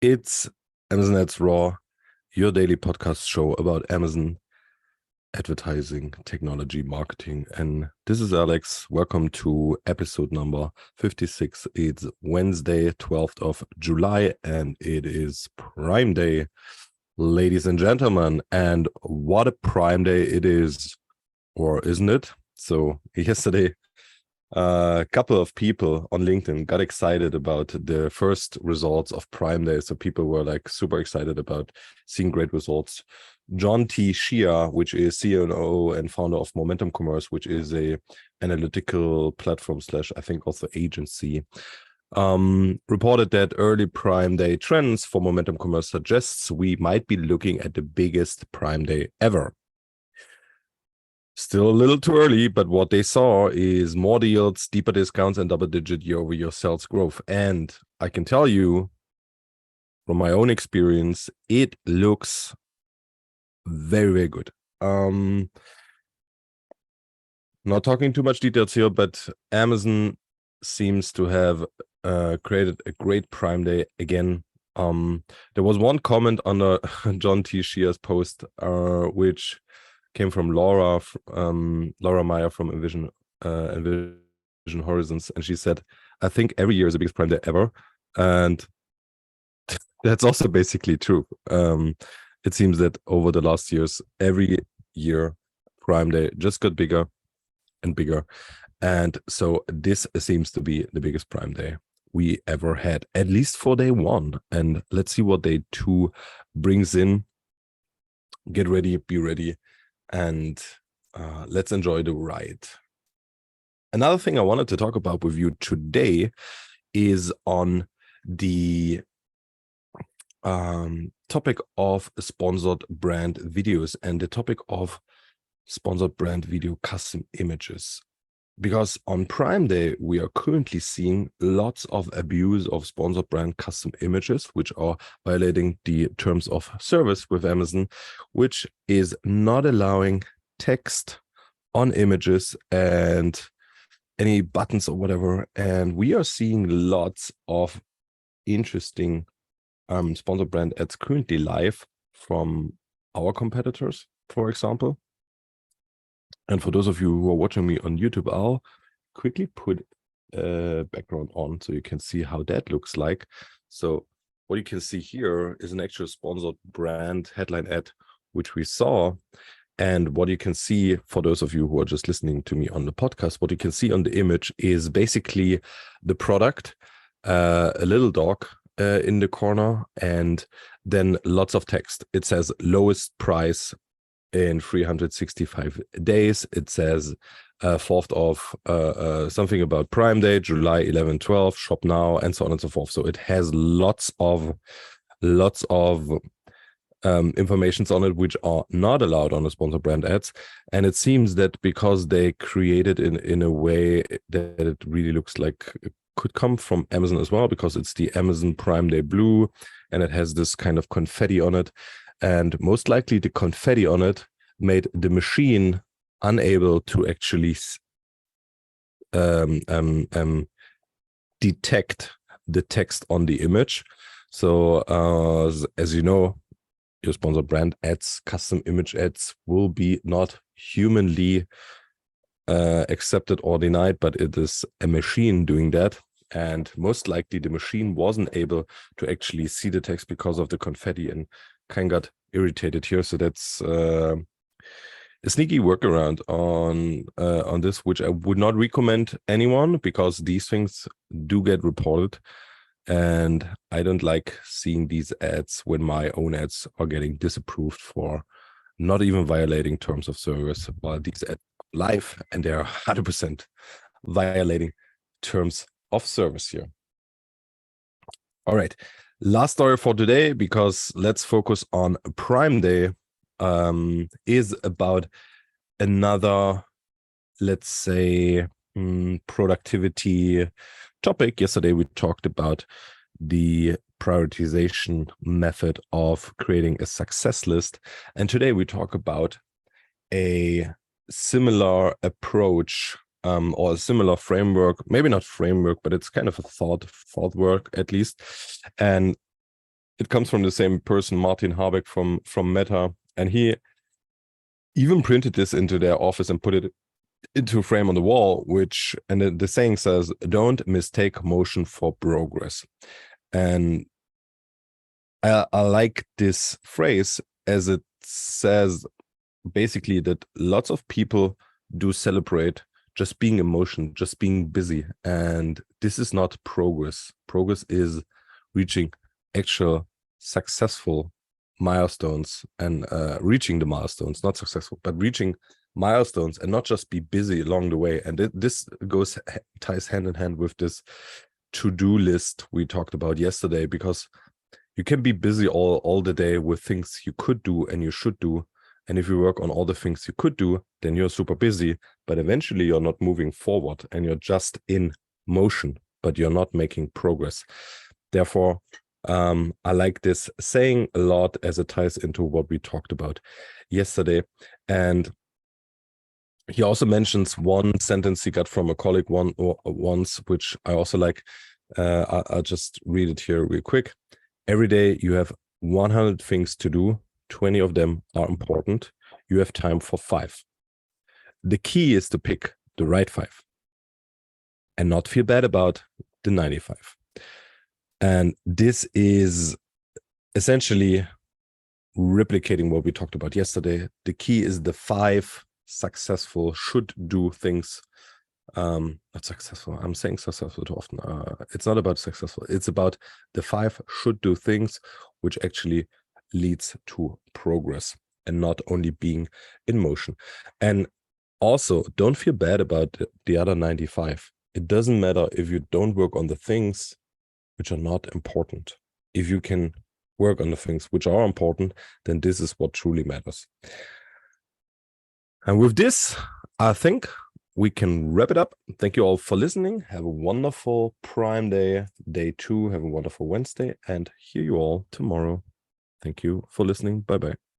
It's Amazon Ads Raw, your daily podcast show about Amazon advertising, technology, marketing. And this is Alex. Welcome to episode number 56. It's Wednesday, 12th of July, and it is Prime Day, ladies and gentlemen. And what a Prime Day it is, or isn't it? So yesterday, a couple of people on LinkedIn got excited about the first results of Prime Day. So people were like super excited about seeing great results. John T. Shia, which is CEO and founder of Momentum Commerce, which is a analytical platform / I think also agency, reported that early Prime Day trends for Momentum Commerce suggests we might be looking at the biggest Prime Day ever. Still a little too early, but what they saw is more deals, deeper discounts, and double-digit year-over-year sales growth. And I can tell you from my own experience, it looks very, very good. Not talking too much details here, but Amazon seems to have created a great Prime Day again. There was one comment on John T. Shia's post, which came from Laura Meyer from Envision Horizons, and she said, "I think every year is the biggest Prime Day ever," and that's also basically true. It seems that over the last years, every year Prime Day just got bigger and bigger, and so this seems to be the biggest Prime Day we ever had, at least for day one. And let's see what day two brings in. Get ready, be ready, and let's enjoy the ride. Another thing I wanted to talk about with you today is on the topic of sponsored brand videos and the topic of sponsored brand video custom images. Because on Prime Day, we are currently seeing lots of abuse of sponsored brand custom images, which are violating the terms of service with Amazon, which is not allowing text on images and any buttons or whatever. And we are seeing lots of interesting sponsored brand ads currently live from our competitors, for example. And for those of you who are watching me on YouTube, I'll quickly put a background on so you can see how that looks like. So what you can see here is an actual sponsored brand headline ad, which we saw. And what you can see, for those of you who are just listening to me on the podcast, what you can see on the image is basically the product, a little dog in the corner, and then lots of text. It says lowest price in 365 days. It says 4th of something about Prime Day, July 11, 12, shop now, and so on and so forth. So it has lots of informations on it which are not allowed on the sponsored brand ads. And it seems that because they created in a way that it really looks like it could come from Amazon as well, because it's the Amazon Prime Day blue and it has this kind of confetti on it. And most likely the confetti on it made the machine unable to actually detect the text on the image. So as you know, your sponsored brand ads, custom image ads will be not humanly accepted or denied, but it is a machine doing that. And most likely the machine wasn't able to actually see the text because of the confetti and kind of got irritated here. So that's a sneaky workaround on this, which I would not recommend anyone, because these things do get reported. And I don't like seeing these ads when my own ads are getting disapproved for not even violating terms of service, while these ads are live and they're 100% violating terms of service here. All right, last story for today, because let's focus on Prime Day, is about another, let's say, productivity topic. Yesterday we talked about the prioritization method of creating a success list, and today we talk about a similar approach, or a similar framework, maybe not framework, but it's kind of a thought work at least. And it comes from the same person, Martin Habeck from Meta, and he even printed this into their office and put it into a frame on the wall, and the saying says, "Don't mistake motion for progress." And I like this phrase, as it says basically that lots of people do celebrate just being in motion, just being busy. And this is not progress. Progress is reaching actual successful milestones and reaching the milestones, not successful, but reaching milestones, and not just be busy along the way. And this ties hand in hand with this to-do list we talked about yesterday, because you can be busy all the day with things you could do and you should do. And if you work on all the things you could do, then you're super busy, but eventually you're not moving forward and you're just in motion, but you're not making progress. Therefore, I like this saying a lot, as it ties into what we talked about yesterday. And he also mentions one sentence he got from a colleague once, which I also like. I'll just read it here real quick. Every day you have 100 things to do. 20 of them are important. You have time for 5. The key is to pick the right 5 and not feel bad about the 95. And this is essentially replicating what we talked about yesterday. The key is the 5 successful should do things. Not successful. I'm saying successful too often. It's not about successful. It's about the 5 should do things, which actually leads to progress and not only being in motion. And also, don't feel bad about the other 95. It doesn't matter if you don't work on the things which are not important. If you can work on the things which are important, then this is what truly matters. And with this, I think we can wrap it up. Thank you all for listening. Have a wonderful Prime Day, day 2. Have a wonderful Wednesday, and hear you all tomorrow. Thank you for listening. Bye-bye.